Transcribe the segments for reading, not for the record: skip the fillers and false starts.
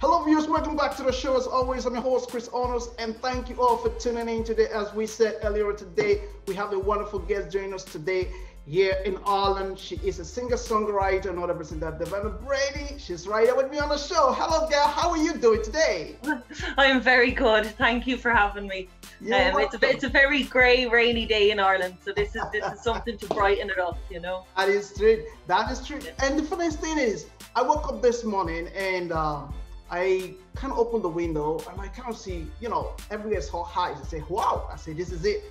Hello viewers, welcome back to the show. As always, I'm your host Chris Honors, and thank you all for tuning in today. As we said earlier today, we have a wonderful guest joining us today here in Ireland. She is a singer-songwriter, another person, Davina Brady. She's right here with me on the show. Hello girl, how are you doing today? I am very good. Thank you for having me. It's a very grey, rainy day in Ireland, so this is something to brighten it up, you know. That is true. That is true. And the funniest thing is, I woke up this morning and I kind of opened the window and I kind of see, everywhere's so high. I say, wow. I say, this is it.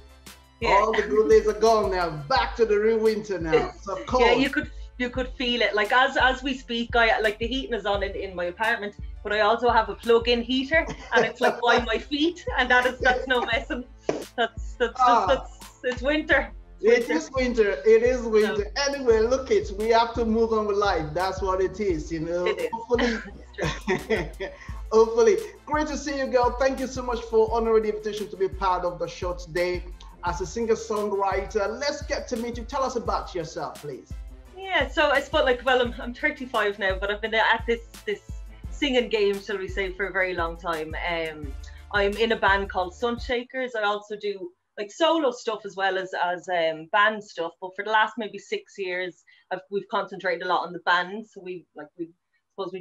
Yeah. All the good days are gone now. Back to the real winter now. So cold. Yeah, you could feel it. Like as we speak, I like the heating is on in my apartment, but I also have a plug-in heater, and it's like by my feet, and that's no messing. It's winter. It is winter. It is winter. No. Anyway, look we have to move on with life. That's what it is, you know. It is. Hopefully. Hopefully. Great to see you, girl. Thank you so much for honoring the invitation to be part of the show today. As a singer-songwriter, let's get to meet you. Tell us about yourself, please. Yeah, so I suppose I'm 35 now, but I've been at this singing game, shall we say, for a very long time. I'm in a band called Sunshakers. I also do like solo stuff as well as band stuff. But for the last maybe 6 years, we've concentrated a lot on the band. So we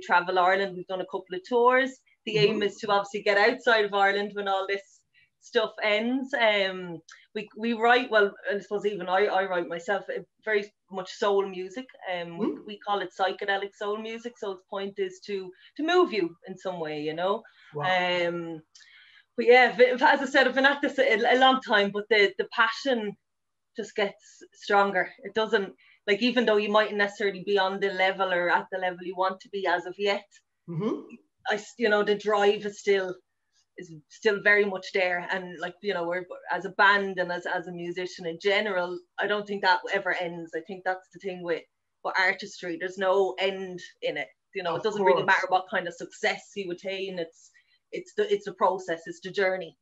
travel Ireland. We've done a couple of tours. The aim is to obviously get outside of Ireland when all this stuff ends. We write, well, I suppose even I write myself, very much soul music. We call it psychedelic soul music. So the point is to move you in some way, you know. Wow. But yeah, as I said, I've been at this a long time, but the passion just gets stronger. It doesn't, like, even though you mightn't necessarily be on the level or at the level you want to be as of yet, the drive is still very much there. And like, we're, as a band and as a musician in general, I don't think that ever ends. I think that's the thing with artistry. There's no end in it. It doesn't really matter what kind of success you attain. It's the process, it's the journey,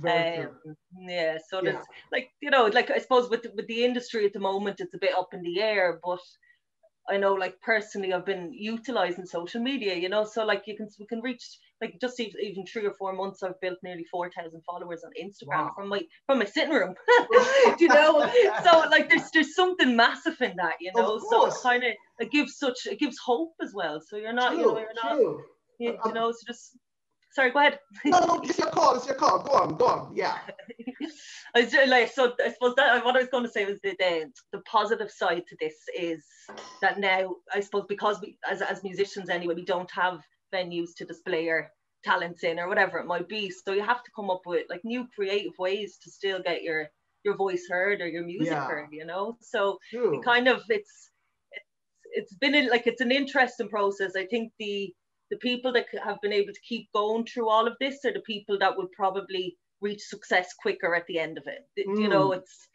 Very true. Yeah, so there's like I suppose with the industry at the moment, it's a bit up in the air, but I know, like, personally, I've been utilizing social media, so like we can reach, like, just even 3 or 4 months, I've built nearly 4,000 followers on Instagram. Wow. from my sitting room. So like there's something massive in that, so it kind of it gives hope as well. So you're not, so just. Sorry, go ahead. No, it's your call. Go on. Yeah. So I suppose that what I was going to say was the positive side to this is that now, I suppose, because we, as musicians anyway, we don't have venues to display our talents in or whatever it might be. So you have to come up with like new creative ways to still get your voice heard or your music heard, So it kind of it's been it's an interesting process. I think the people that have been able to keep going through all of this are the people that would probably reach success quicker at the end of it. It's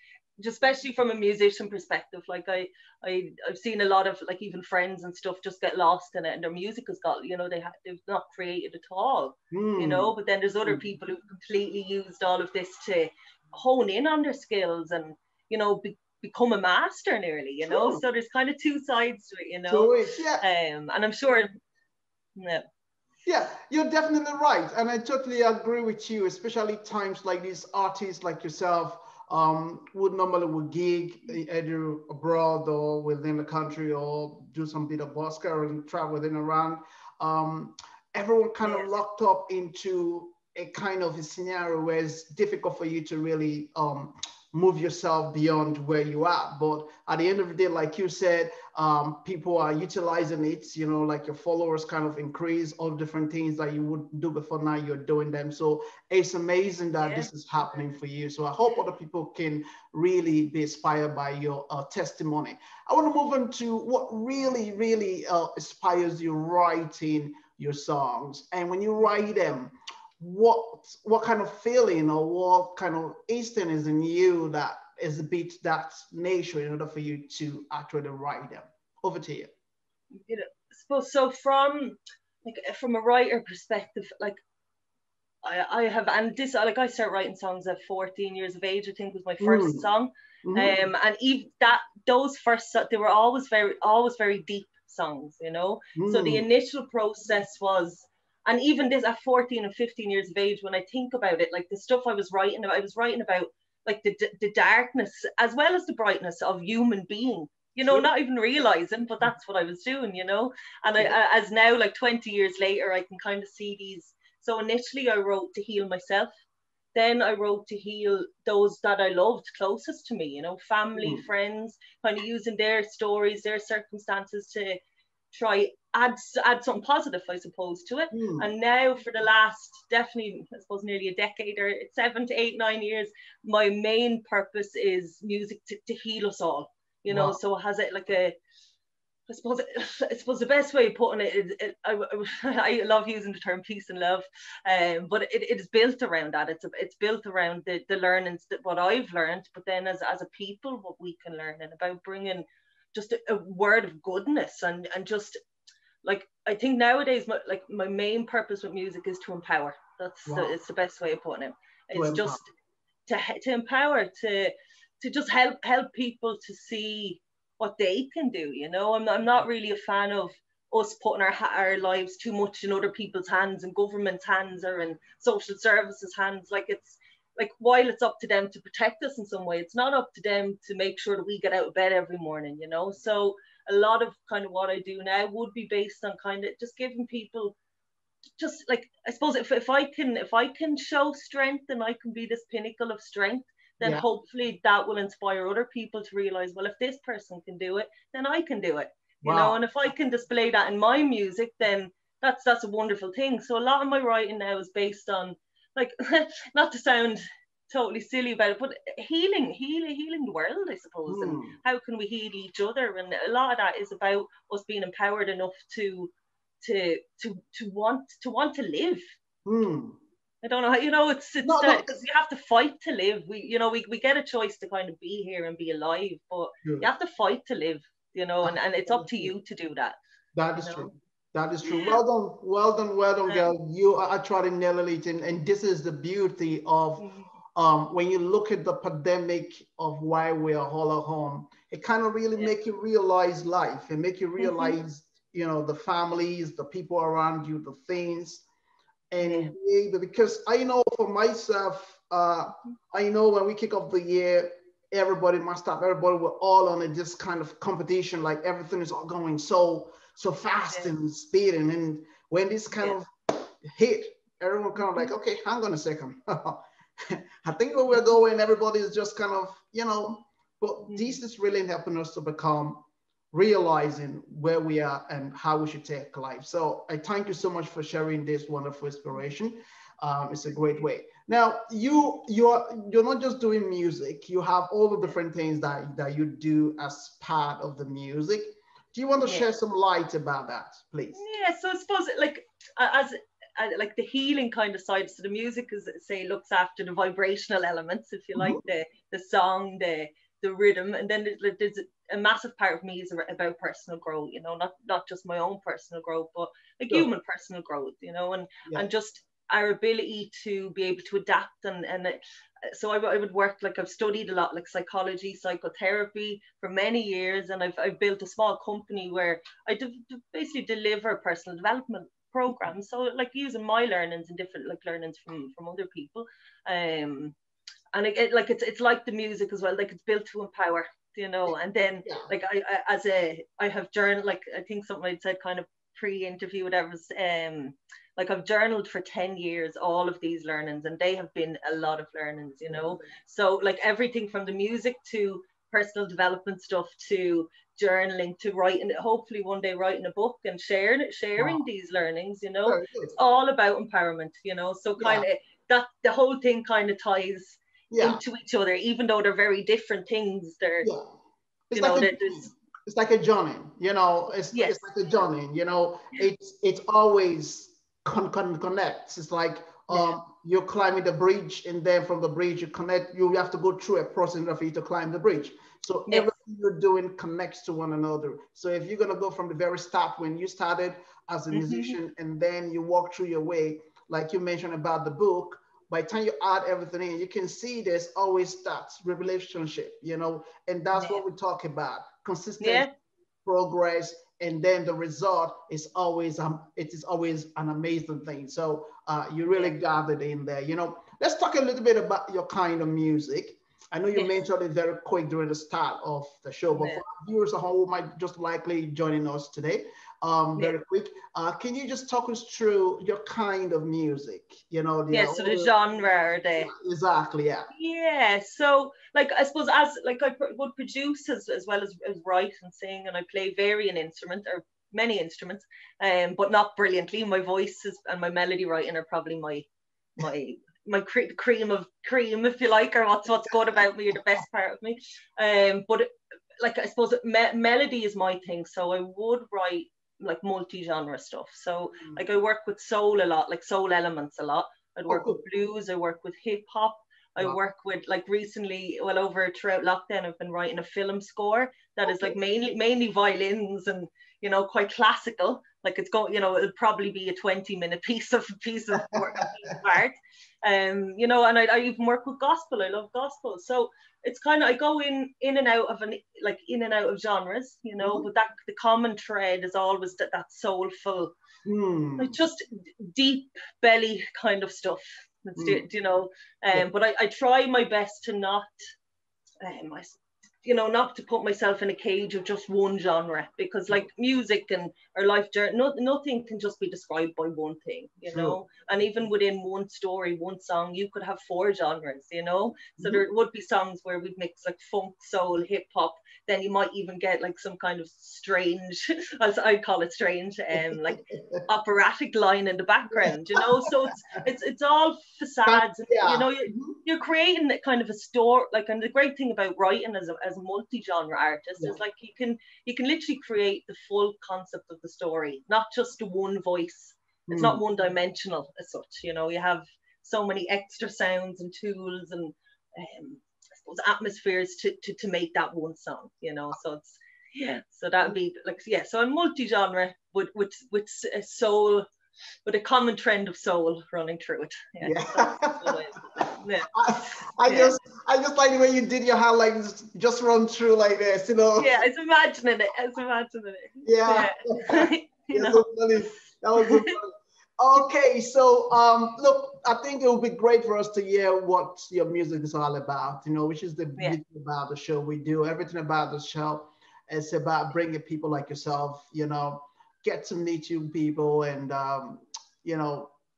especially from a musician perspective. Like I've seen a lot of, like, even friends and stuff just get lost in it, and their music has got, they've not created at all, but then there's other people who've completely used all of this to hone in on their skills and, become a master nearly, so there's kind of two sides to it, and I'm sure. Yeah, you're definitely right, and I totally agree with you. Especially times like these, artists like yourself would gig either abroad or within the country, or do some bit of busker and travel within around. Everyone kind of locked up into a kind of a scenario where it's difficult for you to really move yourself beyond where you are. But at the end of the day, like you said, people are utilizing it, like your followers kind of increase, all different things that you would do before, now you're doing them. So it's amazing that this is happening for you. So I hope other people can really be inspired by your testimony. I want to move on to what really, really inspires you writing your songs. And when you write them, what kind of feeling or what kind of instinct is in you that is a bit that nature in order for you to actually write them? Over to you. So from a writer perspective, like I have, and this, like, I started writing songs at 14 years of age, I think was my first song. And even those first, they were always very deep songs, So the initial process was, And even this at 14 and 15 years of age, when I think about it, like the stuff I was writing about like the darkness as well as the brightness of human being, you know, not even realizing, but that's what I was doing, you know. And as now, like 20 years later, I can kind of see these. So initially I wrote to heal myself. Then I wrote to heal those that I loved closest to me, you know, family, friends, kind of using their stories, their circumstances to try add something positive, I suppose, to it. And now for the last, definitely, I suppose, nearly a decade or 7 to 8, 9 years, my main purpose is music to heal us all, you know. So it has it like a, I suppose the best way of putting it is, I love using the term peace and love, but it is built around that. It's built around the learnings, that what I've learned, but then as a people, what we can learn, and about bringing just a word of goodness, and just like, I think nowadays my main purpose with music is to empower. It's the best way of putting it. It's just to empower, to just help people to see what they can do, you know. I'm not really a fan of us putting our lives too much in other people's hands, and government's hands, or in social services hands. Like, it's like, while it's up to them to protect us in some way, it's not up to them to make sure that we get out of bed every morning, you know. So a lot of kind of what I do now would be based on kind of just giving people, just like, I suppose, if I can show strength, and I can be this pinnacle of strength, then hopefully that will inspire other people to realize, well, if this person can do it, then I can do it, you know. And if I can display that in my music, then that's a wonderful thing. So a lot of my writing now is based on, like, not to sound totally silly about it, but healing the world, I suppose. And how can we heal each other? And a lot of that is about us being empowered enough to want to live. I don't know how, you know, it's because you have to fight to live. We get a choice to kind of be here and be alive, but you have to fight to live, you know, and it's up to you to do that. That is true. That is true. Well done, girl. You are trying to nail it, and this is the beauty of when you look at the pandemic of why we are all at home. It kind of really make you realize life, and make you realize, you know, the families, the people around you, the things. And because I know for myself, I know when we kick off the year, everybody we're all on this kind of competition, like everything is all going so fast and speeding. And when this kind of hit, everyone kind of like, okay, hang on a second. I think where we're going, everybody is just kind of, you know, but this is really helping us to become realizing where we are and how we should take life. So I thank you so much for sharing this wonderful inspiration. It's a great way. Now you're not just doing music. You have all the different things that you do as part of the music. Do you want to share some light about that, please? Yeah. So I suppose, like, as like the healing kind of side, so the music is, say, looks after the vibrational elements, if you like, the song, the rhythm, and then there's a massive part of me is about personal growth, you know, not just my own personal growth, but like human personal growth, you know, and just our ability to be able to adapt. And so I would work, like, I've studied a lot, like psychology, psychotherapy for many years, and I've built a small company where I basically deliver personal development programs, so like using my learnings and different, like, learnings from other people, and it's like the music as well, like, it's built to empower, you know. And then like I have journaled, like, I think something I'd said kind of pre-interview, whatever, like, I've journaled for 10 years all of these learnings, and they have been a lot of learnings, you know. So like everything from the music to personal development stuff to journaling to writing, hopefully one day writing a book and sharing these learnings, you know. It's all about empowerment, you know. So kind of that the whole thing kind of ties into each other, even though they're very different things. They're it's like a journey, you know. It's like a journey, you know. It's always connects. It's like you're climbing the bridge, and then from the bridge you connect. You have to go through a process for you to climb the bridge. So everything you're doing connects to one another. So if you're gonna go from the very start when you started as a musician, and then you walk through your way, like you mentioned about the book, by the time you add everything in, you can see there's always that relationship, you know, and that's what we talk about: consistency, progress, and then the result is always it is always an amazing thing. So you really got it in there. Let's talk a little bit about your kind of music. I know you mentioned it very quick during the start of the show, but for our viewers at home who might just likely joining us today, very quick, can you just talk us through your kind of music? So the genre or the exactly, yeah. So like I suppose as like I would produce as well as write and sing, and I play varying instruments or many instruments, but not brilliantly. My voice and my melody writing are probably my cream of cream, if you like, or what's good about me, or the best part of me. But like I suppose melody is my thing, so I would write like multi-genre stuff. So like I work with soul a lot, like soul elements a lot. I'd work with blues, I work with hip hop, I work with like recently, well over throughout lockdown, I've been writing a film score that is like mainly violins and quite classical. Like it's going, it'll probably be a 20-minute piece of work, art. And I even work with gospel. I love gospel. So it's kind of, I go in and out of genres, but that the common thread is always that soulful, like just deep belly kind of stuff. But I try my best to not, not to put myself in a cage of just one genre, because like music or life journey, nothing can just be described by one thing, and even within one story, one song, you could have 4 genres, so there would be songs where we'd mix like funk, soul, hip hop, then you might even get like some kind of strange, as I call it strange, like operatic line in the background, so it's all facades, you're creating a kind of a story, like, and the great thing about writing as a multi-genre artist is like you can literally create the full concept of the story, not just one voice. It's not one-dimensional as such. You have so many extra sounds and tools and I suppose atmospheres to make that one song. So it's so that'd be like so I'm multi-genre with soul, with a common trend of soul running through it. I just like the way you did your hand, like just run through like this, Yeah, I was imagining it. Yeah. So funny. That was so funny. Okay, so look, I think it would be great for us to hear what your music is all about, which is the beauty about the show we do. Everything about the show is about bringing people like yourself, get to meet you people and,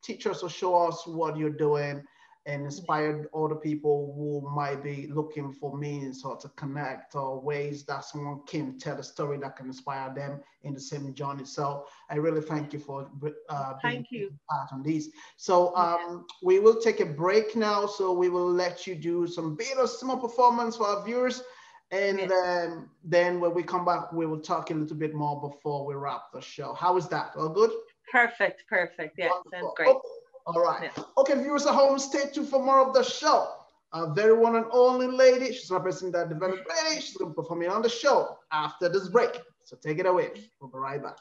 teach us or show us what you're doing and inspire other people who might be looking for means or to connect or ways that someone can tell a story that can inspire them in the same journey. So I really thank you for being part on this. So we will take a break now. So we will let you do some bit of small performance for our viewers. And then when we come back, we will talk a little bit more before we wrap the show. How is that? All good? Perfect. Yeah, wonderful. Sounds great. Okay. All right. Okay, viewers at home, stay tuned for more of the show. Our very one and only lady, she's representing that Davina Brady. She's going to perform on the show after this break. So take it away. We'll be right back.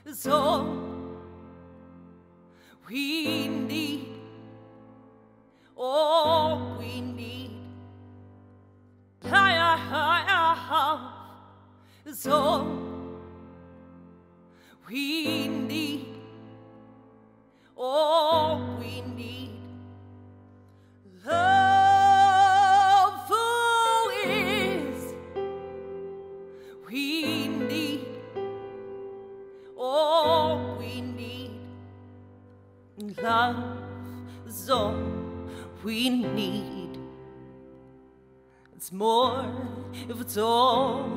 Is all we need. All we need. Is all we need. All we need. Love who is we need. All we need. Love is all we need. It's more if it's all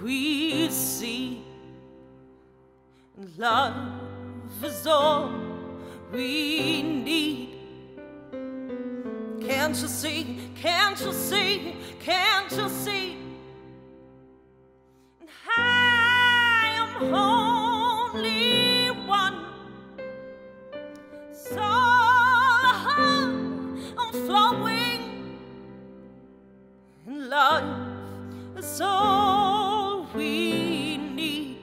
we see. Love is all we need. Can't you see? Can't you see? Can't you see? I am only one. So I'm flowing, and love is all we need.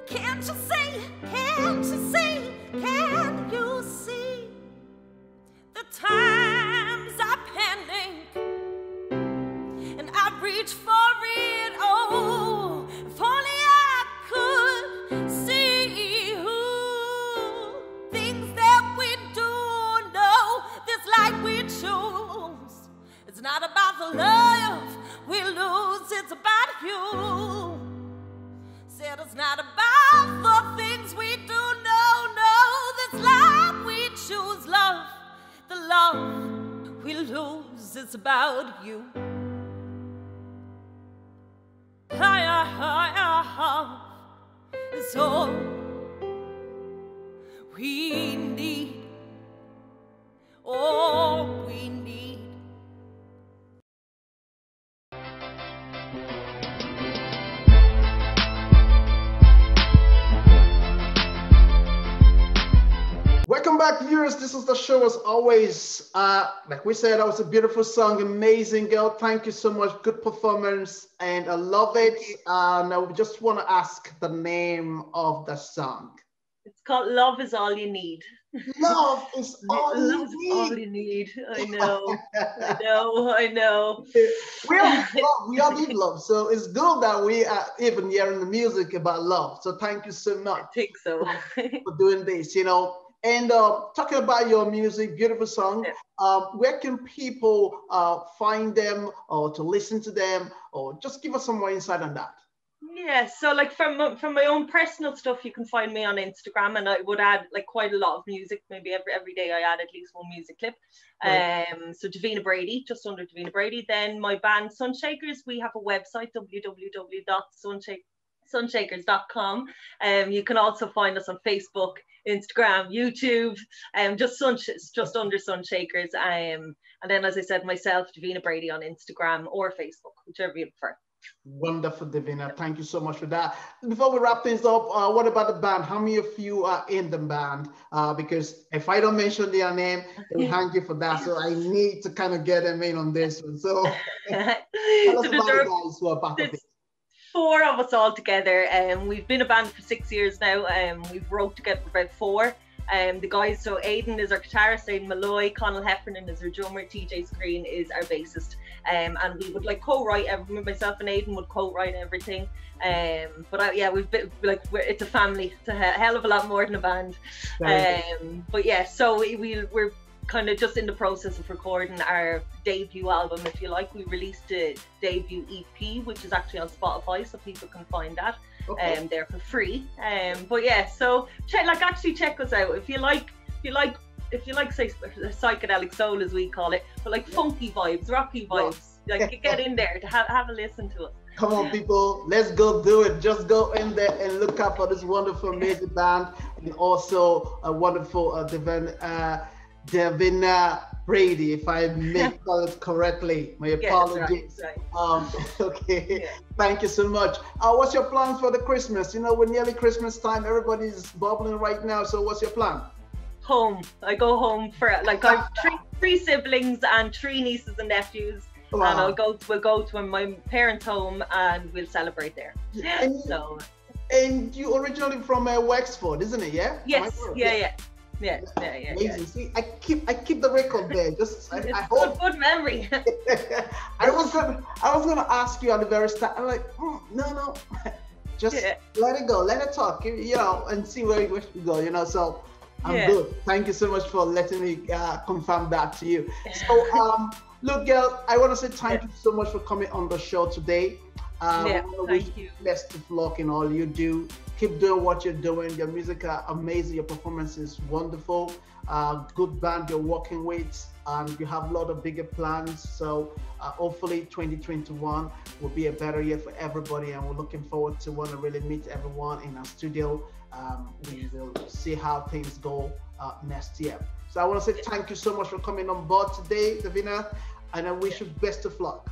Can't you see? Can't you see? Can you see the times are pending? And I reach for it, oh, if only I could see who things that we do know, this life we choose. It's not about the love we lose, it's about you. Said it's not about the things we do know, this life we choose, love, the love we lose, it's about you. It's all we need, all we need. Welcome back, viewers. This is the show as always. Like we said, that was a beautiful song, amazing girl. Thank you so much. Good performance, and I love it. Now we just want to ask the name of the song. It's called Love Is All You Need. Love is all you Love is need. all you need. I know. I know. We all need love. So it's good that we are even hearing the music about love. So thank you so much. I think so. For doing this, you know. And talking about your music, beautiful song, where can people find them or to listen to them, or just give us some more insight on that? Yeah, so like from my own personal stuff, you can find me on Instagram, and I would add like quite a lot of music. Maybe every day I add at least one music clip. Right. So Davina Brady, just under Davina Brady. Then my band Sunshakers, we have a website, www.sunshakers.com. You can also find us on Facebook, Instagram, YouTube, just under Sunshakers. And then, as I said, myself, Davina Brady, on Instagram or Facebook, whichever you prefer. Wonderful, Davina. Thank you so much for that. Before we wrap things up, what about the band? How many of you are in the band? Because if I don't mention their name, they'll hang you for that. So I need to kind of get them in on this one. So tell us about the guys who are part of it. 4 of us all together, and we've been a band for 6 years now, and we've wrote together for about 4. The guys, so Aidan is our guitarist, Aidan Malloy, Conal Heffernan is our drummer, TJ Screen is our bassist, and we would like co-write, myself and Aidan would co-write everything, but yeah, we've been like, it's a family, it's a hell of a lot more than a band. But yeah, so we're kind of just in the process of recording our debut album, if you like. We released a debut EP, which is actually on Spotify, so people can find that there for free. But yeah, so check us out if you like say psychedelic soul, as we call it, but like funky vibes, rocky vibes. Like, get in there to have a listen to us. Come on, people, let's go do it. Just go in there and look up for this wonderful amazing band, and also a wonderful Davina Brady, if I may call it correctly. My apologies. Right. Okay, thank you so much. What's your plans for the Christmas? You know, we're nearly Christmas time. Everybody's bubbling right now. So what's your plan? Home. I go home for, like, I have three siblings and 3 nieces and nephews. Wow. And we'll go to my parents' home and we'll celebrate there. And you originally from Wexford, isn't it? Yeah. Yes. Yeah. Amazing. See, I keep the record there. Just I hope. Good memory. I was gonna ask you at the very start. I'm like, no, just let it go, let it talk, you know, and see where we go, you know. So I'm good. Thank you so much for letting me confirm that to you. So look, girl, I want to say thank you so much for coming on the show today. Thank you. Best of luck in all you do. Keep doing what you're doing. Your music are amazing. Your performance is wonderful. Good band you're working with, and you have a lot of bigger plans. So hopefully 2021 will be a better year for everybody, and we're looking forward to want to really meet everyone in our studio. We will see how things go next year. So I want to say thank you so much for coming on board today, Davina, and I wish you best of luck.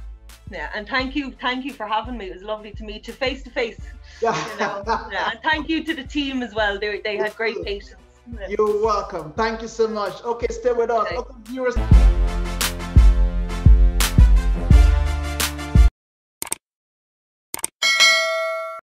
Yeah, and thank you for having me. It was lovely to meet you face to face. You know? And thank you to the team as well. They had great patience. You're welcome. Thank you so much. Okay, stay with us. Okay, viewers.